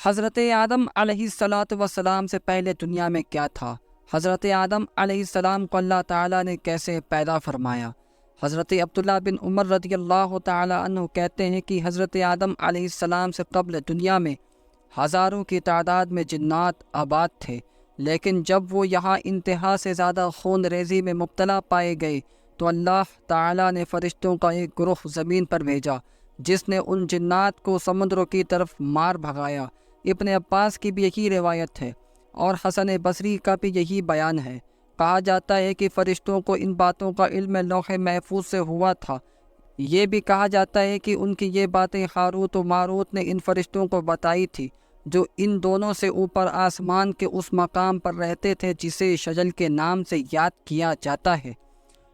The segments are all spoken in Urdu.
حضرت آدم علیہ الصلاۃ والسلام سے پہلے دنیا میں کیا تھا؟ حضرت آدم علیہ السلام کو اللہ تعالیٰ نے کیسے پیدا فرمایا؟ حضرت عبداللہ بن عمر رضی اللہ تعالیٰ عنہ کہتے ہیں کہ حضرت آدم علیہ السلام سے قبل دنیا میں ہزاروں کی تعداد میں جنات آباد تھے، لیکن جب وہ یہاں انتہا سے زیادہ خون ریزی میں مبتلا پائے گئے تو اللہ تعالیٰ نے فرشتوں کا ایک گروہ زمین پر بھیجا جس نے ان جنات کو سمندروں کی طرف مار بھگایا۔ ابن عباس کی بھی یہی روایت ہے اور حسن بصری کا بھی یہی بیان ہے۔ کہا جاتا ہے کہ فرشتوں کو ان باتوں کا علم لوح محفوظ سے ہوا تھا۔ یہ بھی کہا جاتا ہے کہ ان کی یہ باتیں ہاروت و ماروت نے ان فرشتوں کو بتائی تھی جو ان دونوں سے اوپر آسمان کے اس مقام پر رہتے تھے جسے شجل کے نام سے یاد کیا جاتا ہے۔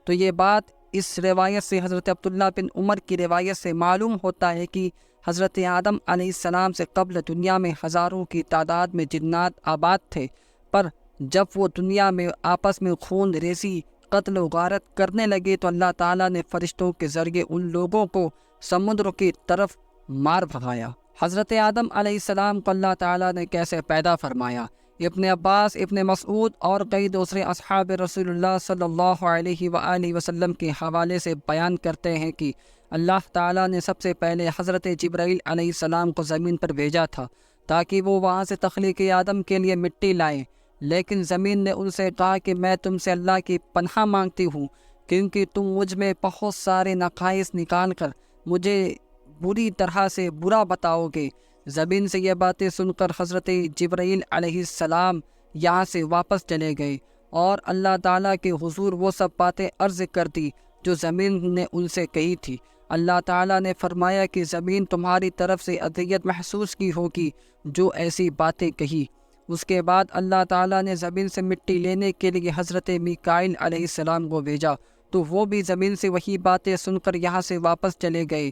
تو یہ بات اس روایت سے، حضرت عبداللہ بن عمر کی روایت سے معلوم ہوتا ہے کہ حضرت آدم علیہ السلام سے قبل دنیا میں ہزاروں کی تعداد میں جنات آباد تھے، پر جب وہ دنیا میں آپس میں خون ریزی، قتل و غارت کرنے لگے تو اللہ تعالیٰ نے فرشتوں کے ذریعے ان لوگوں کو سمندروں کی طرف مار بھگایا۔ حضرت آدم علیہ السلام کو اللہ تعالیٰ نے کیسے پیدا فرمایا؟ ابن عباس، ابن مسعود اور کئی دوسرے اصحاب رسول اللہ صلی اللہ علیہ وآلہ وسلم کے حوالے سے بیان کرتے ہیں کہ اللہ تعالیٰ نے سب سے پہلے حضرت جبرائیل علیہ السلام کو زمین پر بھیجا تھا تاکہ وہ وہاں سے تخلیق آدم کے لیے مٹی لائیں، لیکن زمین نے ان سے کہا کہ میں تم سے اللہ کی پناہ مانگتی ہوں کیونکہ تم مجھ میں بہت سارے نقائص نکال کر مجھے بری طرح سے برا بتاؤ گے۔ زمین سے یہ باتیں سن کر حضرت جبرائیل علیہ السلام یہاں سے واپس چلے گئے اور اللہ تعالیٰ کے حضور وہ سب باتیں عرض کر دی جو زمین نے ان سے کہی تھی۔ اللہ تعالیٰ نے فرمایا کہ زمین تمہاری طرف سے اذیت محسوس کی ہوگی جو ایسی باتیں کہی۔ اس کے بعد اللہ تعالیٰ نے زمین سے مٹی لینے کے لیے حضرت میکائیل علیہ السلام کو بھیجا تو وہ بھی زمین سے وہی باتیں سن کر یہاں سے واپس چلے گئے۔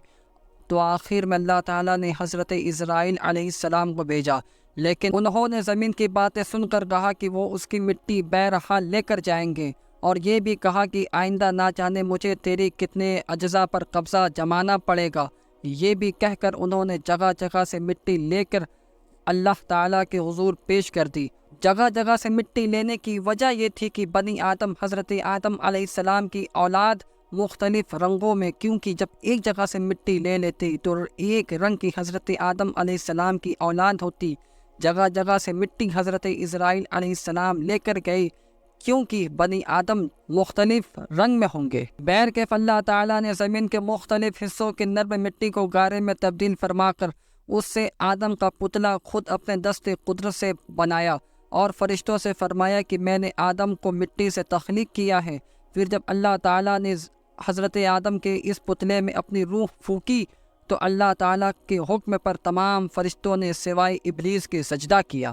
تو آخر میں اللہ تعالیٰ نے حضرت عزرائیل علیہ السلام کو بھیجا، لیکن انہوں نے زمین کی باتیں سن کر کہا کہ وہ اس کی مٹی بہرحال لے کر جائیں گے، اور یہ بھی کہا کہ آئندہ نہ جانے مجھے تیری کتنے اجزاء پر قبضہ جمانا پڑے گا۔ یہ بھی کہہ کر انہوں نے جگہ جگہ سے مٹی لے کر اللہ تعالیٰ کے حضور پیش کر دی۔ جگہ جگہ سے مٹی لینے کی وجہ یہ تھی کہ بنی آدم، حضرت آدم علیہ السلام کی اولاد مختلف رنگوں میں، کیونکہ جب ایک جگہ سے مٹی لے لیتے تو ایک رنگ کی حضرت آدم علیہ السلام کی اولاد ہوتی، جگہ جگہ سے مٹی حضرت عزرائیل علیہ السلام لے کر گئے کیونکہ بنی آدم مختلف رنگ میں ہوں گے۔ بہرکیف اللہ تعالیٰ نے زمین کے مختلف حصوں کے نرم مٹی کو گارے میں تبدیل فرما کر اس سے آدم کا پتلا خود اپنے دست قدرت سے بنایا اور فرشتوں سے فرمایا کہ میں نے آدم کو مٹی سے تخلیق کیا ہے۔ پھر جب اللہ تعالیٰ نے حضرت آدم کے اس پتلے میں اپنی روح پھونکی تو اللہ تعالیٰ کے حکم پر تمام فرشتوں نے سوائے ابلیس کے سجدہ کیا۔